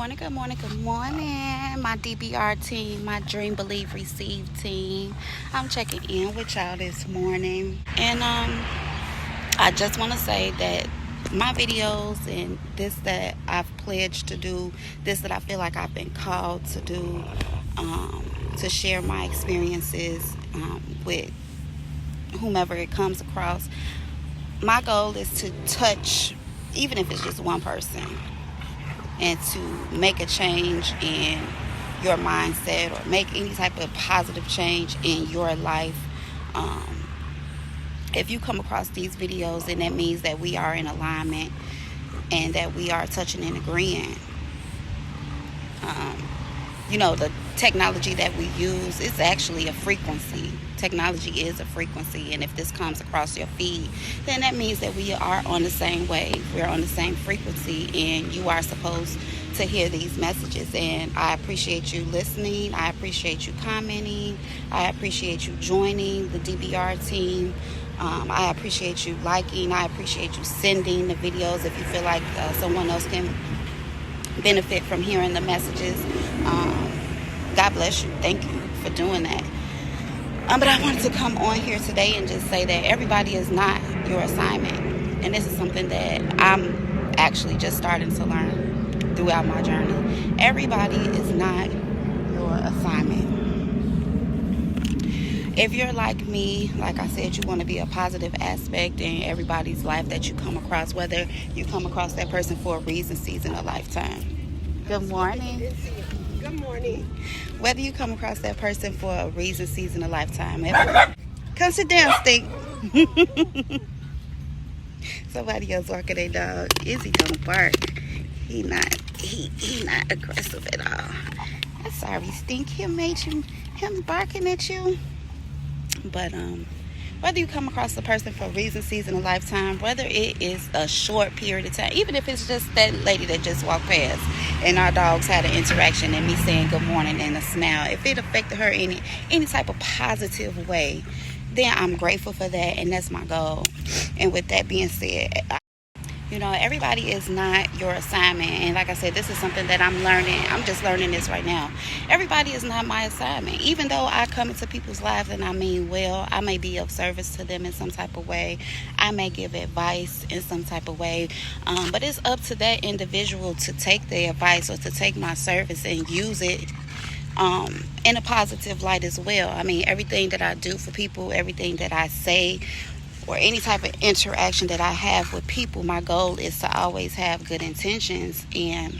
morning, good morning, good morning, my DBR team, my Dream Believe Receive team. I'm checking in with y'all this morning, and I just want to say that my videos and this that I've pledged to do, this that I feel like I've been called to do, to share my experiences with whomever it comes across. My goal is to touch, even if it's just one person, and to make a change in your mindset or make any type of positive change in your life. Um, if you come across these videos, then that means that we are in alignment and that we are touching and agreeing. Um, the technology that we use is actually a frequency. Technology is a frequency, and if this comes across your feed, then that means that we are on the same wave. We're on the same frequency, and you are supposed to hear these messages. And I appreciate you listening. I appreciate you commenting. I appreciate you joining the DBR team. I appreciate you liking. I appreciate you sending the videos if you feel like someone else can benefit from hearing the messages. God bless you. Thank you for doing that. But I wanted to come on here today and just say that everybody is not your assignment. And this is something that I'm actually just starting to learn throughout my journey. Everybody is not your assignment. If you're like me, like I said, you want to be a positive aspect in everybody's life that you come across, whether you come across that person for a reason, season, or lifetime. Good morning. Good morning. Whether you come across that person for a reason, season, or lifetime. Come sit down, Stink. Somebody else walking their dog. Izzy gonna bark. He not aggressive at all. I'm sorry, Stink. Him barking at you. But whether you come across a person for a reason, season, or lifetime, whether it is a short period of time, even if it's just that lady that just walked past and our dogs had an interaction and me saying good morning and a smile, if it affected her in any type of positive way, then I'm grateful for that, and that's my goal. And with that being said, everybody is not your assignment. And like I said, this is something that I'm learning. I'm just learning this right now. Everybody is not my assignment. Even though I come into people's lives and I mean well, I may be of service to them in some type of way. I may give advice in some type of way. But it's up to that individual to take the advice or to take my service and use it in a positive light as well. I mean, everything that I do for people, everything that I say, or any type of interaction that I have with people, my goal is to always have good intentions. And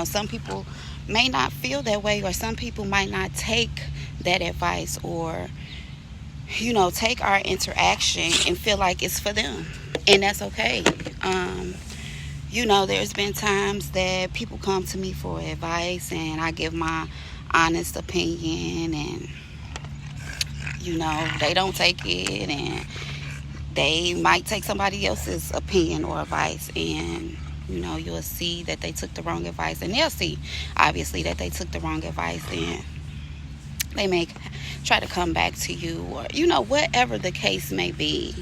some people may not feel that way, or some people might not take that advice, or take our interaction and feel like it's for them, and that's okay. There's been times that people come to me for advice and I give my honest opinion, and they don't take it, and they might take somebody else's opinion or advice, and you'll see that they took the wrong advice, and they'll see obviously that they took the wrong advice, and they may try to come back to you, or whatever the case may be.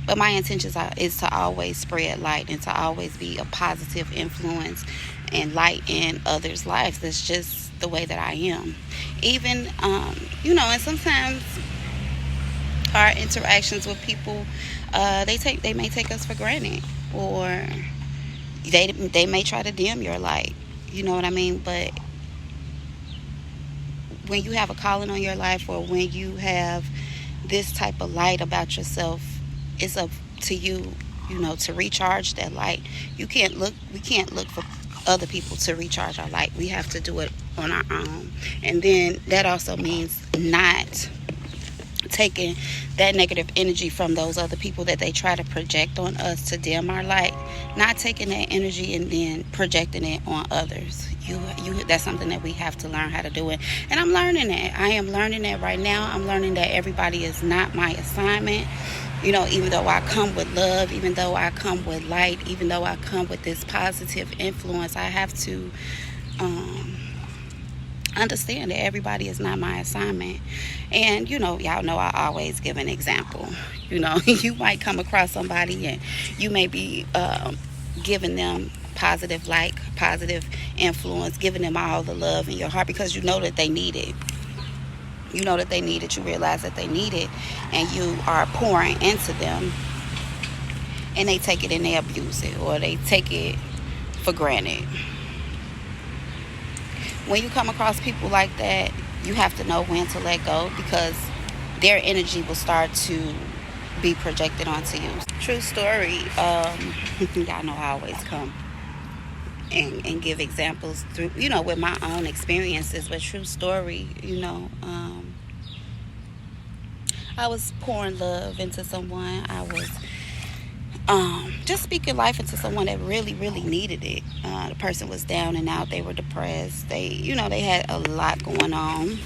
But my intentions is to always spread light and to always be a positive influence and light in others' lives. That's just the way that I am. Even and sometimes our interactions with people, they may take us for granted, or they may try to dim your light. You know what I mean? But when you have a calling on your life, or when you have this type of light about yourself, it's up to you, to recharge that light. We can't look for other people to recharge our light. We have to do it on our own. And then that also means not taking that negative energy from those other people that they try to project on us to dim our light, not taking that energy and then projecting it on others. That's something that we have to learn how to do it. And I'm learning that. I am learning that right now. I'm learning that everybody is not my assignment. Even though I come with love, even though I come with light, even though I come with this positive influence, I have to understand that everybody is not my assignment. And y'all know I always give an example. You might come across somebody and you may be giving them positive light, positive influence, giving them all the love in your heart because you know that they need it. You know that they need it. You realize that they need it, and you are pouring into them, and they take it and they abuse it, or they take it for granted. When you come across people like that, you have to know when to let go, because their energy will start to be projected onto you. True story. Y'all know I always come and give examples through, with my own experiences, but true story, I was pouring love into someone. I was just speaking life into someone that really, really needed it. The person was down and out. They were depressed. They had a lot going on.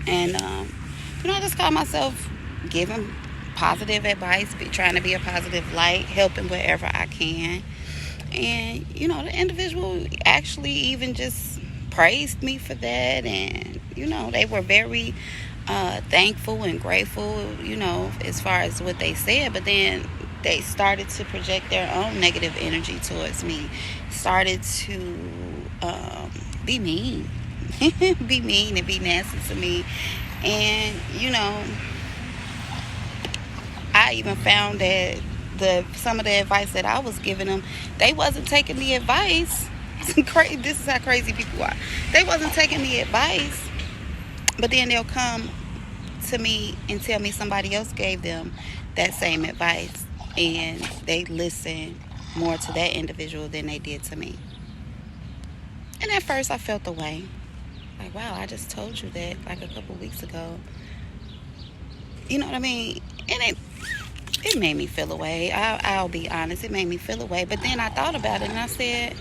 And, I just call myself giving positive advice, trying to be a positive light, helping wherever I can. And, the individual actually even just praised me for that. And, they were very thankful and grateful, as far as what they said. But then they started to project their own negative energy towards me, started to be mean, be mean and be nasty to me. And, I even found that some of the advice that I was giving them, they wasn't taking the advice. This is how crazy people are. They wasn't taking the advice, but then they'll come to me and tell me somebody else gave them that same advice, and they listen more to that individual than they did to me. And at first I felt the way, like, wow, I just told you that like a couple weeks ago. You know what I mean? And it made me feel away. I'll be honest, it made me feel away. But then I thought about it and I said,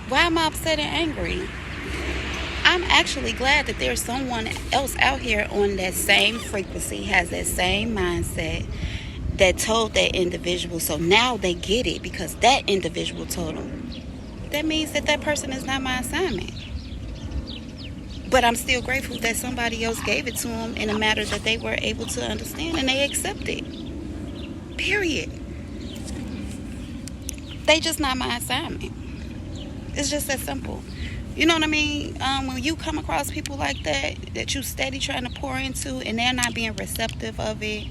why am I upset and angry? I'm actually glad that there's someone else out here on that same frequency, has that same mindset, that told that individual. So now they get it because that individual told them. That means that person is not my assignment. But I'm still grateful that somebody else gave it to them in a matter that they were able to understand and they accepted. Period. They just not my assignment. It's just that simple. You know what I mean? When you come across people like that you steady trying to pour into, and they're not being receptive of it,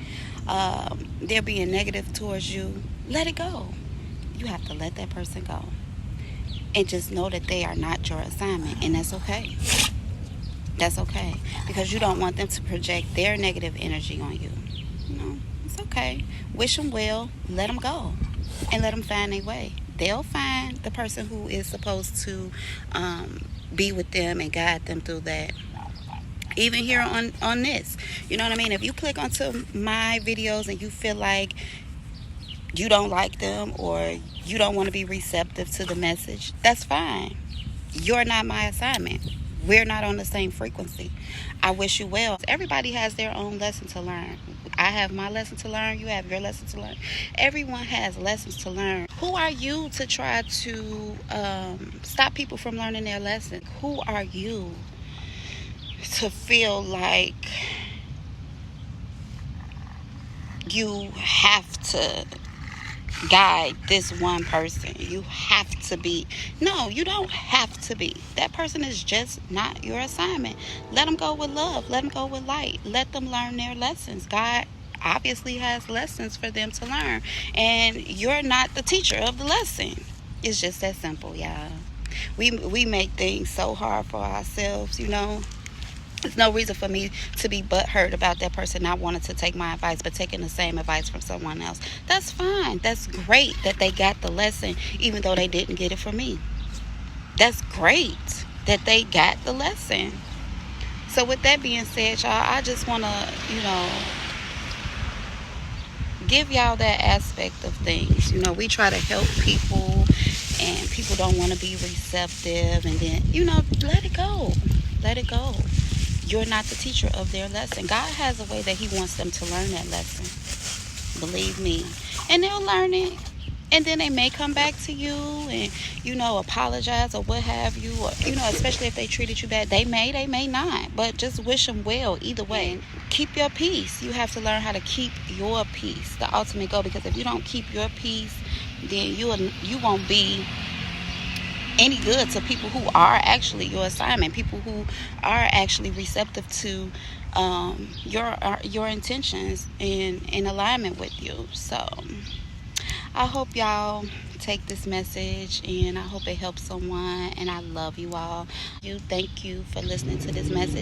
they're being negative towards you, let it go. You have to let that person go. And just know that they are not your assignment, and that's okay. That's okay, because you don't want them to project their negative energy on you. It's okay. Wish them well, let them go, and let them find their way. They'll find the person who is supposed to be with them and guide them through that. Even here on this, you know what I mean? If you click onto my videos and you feel like you don't like them or you don't want to be receptive to the message, that's fine. You're not my assignment. We're not on the same frequency. I wish you well. Everybody has their own lesson to learn. I have my lesson to learn. You have your lesson to learn. Everyone has lessons to learn. Who are you to try to stop people from learning their lesson? Who are you to feel like you have to guide this one person? You have to be. No, you don't have to be. That person is just not your assignment. Let them go with love. Let them go with light. Let them learn their lessons. God obviously has lessons for them to learn, and you're not the teacher of the lesson. It's just that simple, y'all. We make things so hard for ourselves. There's no reason for me to be butthurt about that person not wanting to take my advice, but taking the same advice from someone else. That's fine. That's great that they got the lesson, even though they didn't get it from me. That's great that they got the lesson. So with that being said, y'all, I just want to, give y'all that aspect of things. We try to help people, and people don't want to be receptive, and then, let it go. Let it go. You're not the teacher of their lesson. God has a way that he wants them to learn that lesson. Believe me. And they'll learn it. And then they may come back to you and, apologize or what have you. Or, especially if they treated you bad. They may not. But just wish them well either way. Keep your peace. You have to learn how to keep your peace. The ultimate goal. Because if you don't keep your peace, then you won't be any good to people who are actually your assignment, people who are actually receptive to your intentions in alignment with you. So I hope y'all take this message, and I hope it helps someone, and I love you all. Thank you for listening to this message.